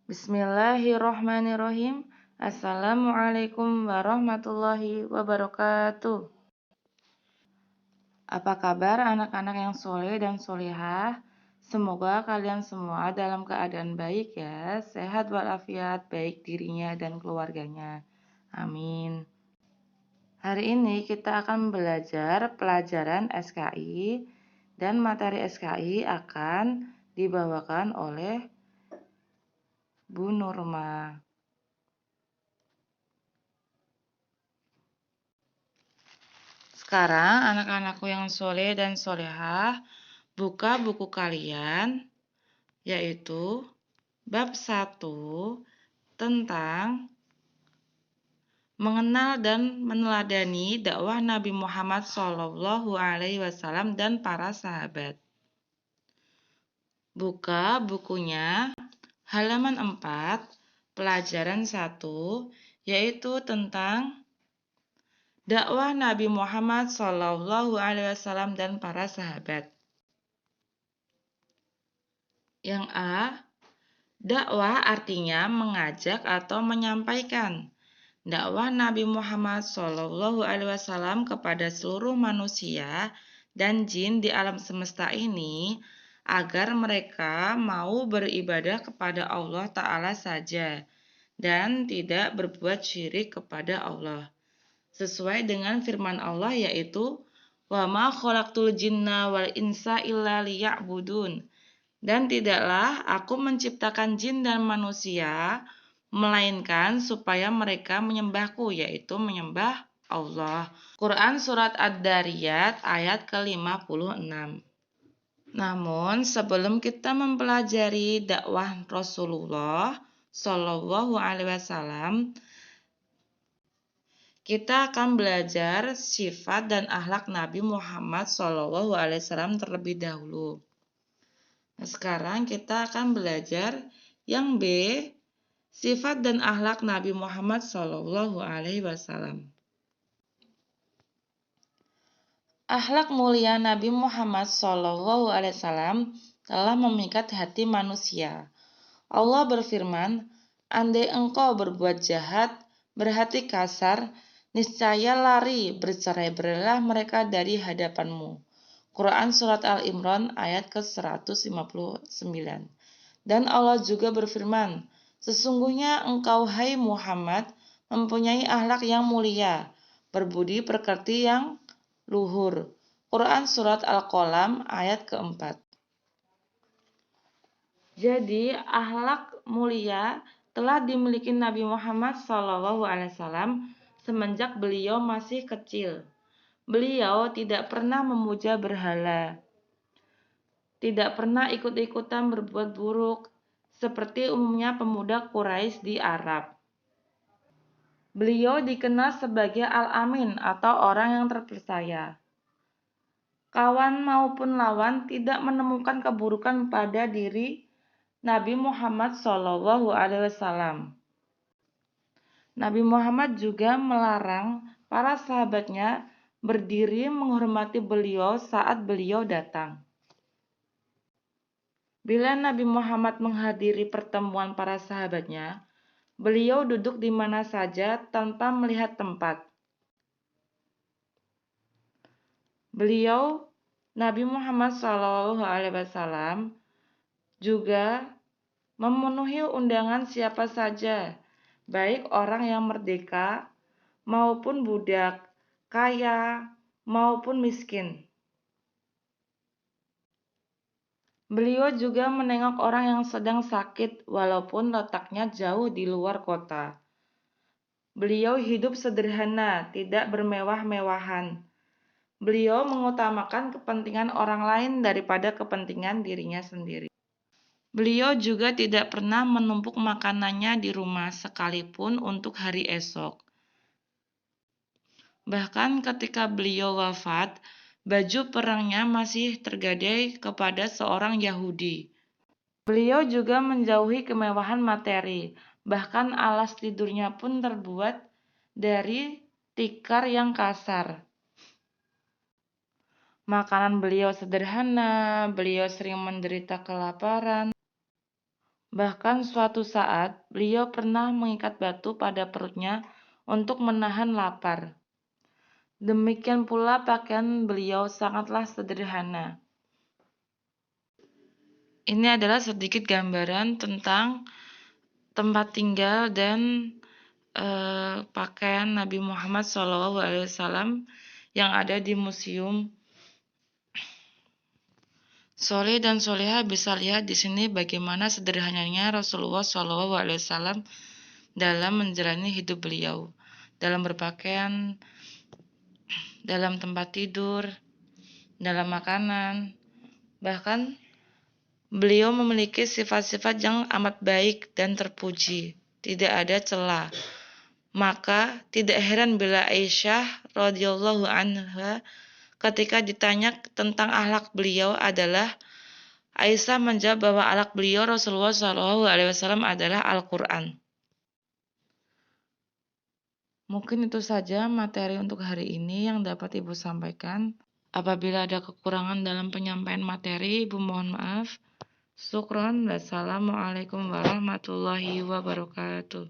Bismillahirrohmanirrohim. Assalamualaikum warahmatullahi wabarakatuh. Apa kabar anak-anak yang soleh dan solehah? Semoga kalian semua dalam keadaan baik ya, sehat walafiat, baik dirinya dan keluarganya. Amin. Hari ini kita akan belajar pelajaran SKI dan materi SKI akan dibawakan oleh Bu Nurma. Sekarang anak-anakku yang soleh dan solehah, buka buku kalian, yaitu bab 1 tentang mengenal dan meneladani dakwah Nabi Muhammad SAW dan para sahabat. Buka bukunya halaman 4, pelajaran 1, yaitu tentang dakwah Nabi Muhammad SAW dan para sahabat. Yang A, dakwah artinya mengajak atau menyampaikan. Dakwah Nabi Muhammad SAW kepada seluruh manusia dan jin di alam semesta ini agar mereka mau beribadah kepada Allah Ta'ala saja dan tidak berbuat syirik kepada Allah. Sesuai dengan firman Allah yaitu wa ma khalaqtul jinna wal insa illa liya'budun. Dan tidaklah aku menciptakan jin dan manusia melainkan supaya mereka menyembahku, yaitu menyembah Allah. Quran Surat Ad-Dariyat ayat ke-56. Namun sebelum kita mempelajari dakwah Rasulullah Shallallahu Alaihi Wasallam, kita akan belajar sifat dan akhlak Nabi Muhammad SAW terlebih dahulu. Nah, sekarang kita akan belajar yang B, sifat dan akhlak Nabi Muhammad SAW. Akhlak mulia Nabi Muhammad SAW telah memikat hati manusia. Allah berfirman, andai engkau berbuat jahat, berhati kasar, niscaya lari bercerai-berailah mereka dari hadapanmu. Quran Surat Al-Imran ayat ke-159. Dan Allah juga berfirman, sesungguhnya engkau hai Muhammad mempunyai akhlak yang mulia, berbudi pekerti yang luhur. Quran Surat Al-Qalam ayat ke-4. Jadi akhlak mulia telah dimiliki Nabi Muhammad SAW semenjak beliau masih kecil. Beliau tidak pernah memuja berhala, tidak pernah ikut-ikutan berbuat buruk, seperti umumnya pemuda Quraisy di Arab. Beliau dikenal sebagai Al-Amin atau orang yang terpercaya. Kawan maupun lawan tidak menemukan keburukan pada diri Nabi Muhammad SAW. Nabi Muhammad juga melarang para sahabatnya berdiri menghormati beliau saat beliau datang. Bila Nabi Muhammad menghadiri pertemuan para sahabatnya, beliau duduk di mana saja tanpa melihat tempat. Beliau, Nabi Muhammad SAW, juga memenuhi undangan siapa saja, baik orang yang merdeka maupun budak, kaya maupun miskin. Beliau juga menengok orang yang sedang sakit walaupun letaknya jauh di luar kota. Beliau hidup sederhana, tidak bermewah-mewahan. Beliau mengutamakan kepentingan orang lain daripada kepentingan dirinya sendiri. Beliau juga tidak pernah menumpuk makanannya di rumah sekalipun untuk hari esok. Bahkan ketika beliau wafat, baju perangnya masih tergadai kepada seorang Yahudi. Beliau juga menjauhi kemewahan materi, bahkan alas tidurnya pun terbuat dari tikar yang kasar. Makanan beliau sederhana, beliau sering menderita kelaparan. Bahkan suatu saat, beliau pernah mengikat batu pada perutnya untuk menahan lapar. Demikian pula pakaian beliau sangatlah sederhana. Ini adalah sedikit gambaran tentang tempat tinggal dan pakaian Nabi Muhammad SAW yang ada di Museum Soleh dan Soleha. Bisa lihat di sini bagaimana sederhananya Rasulullah SAW dalam menjalani hidup beliau, dalam berpakaian, dalam tempat tidur, dalam makanan. Bahkan beliau memiliki sifat-sifat yang amat baik dan terpuji, tidak ada cela. Maka tidak heran bila Aisyah radhiyallahu anha ketika ditanya tentang akhlak beliau Aisyah menjawab bahwa akhlak beliau Rasulullah SAW adalah Al-Quran. Mungkin itu saja materi untuk hari ini yang dapat Ibu sampaikan. Apabila ada kekurangan dalam penyampaian materi, Ibu mohon maaf. Syukron. Wassalamualaikum warahmatullahi wabarakatuh.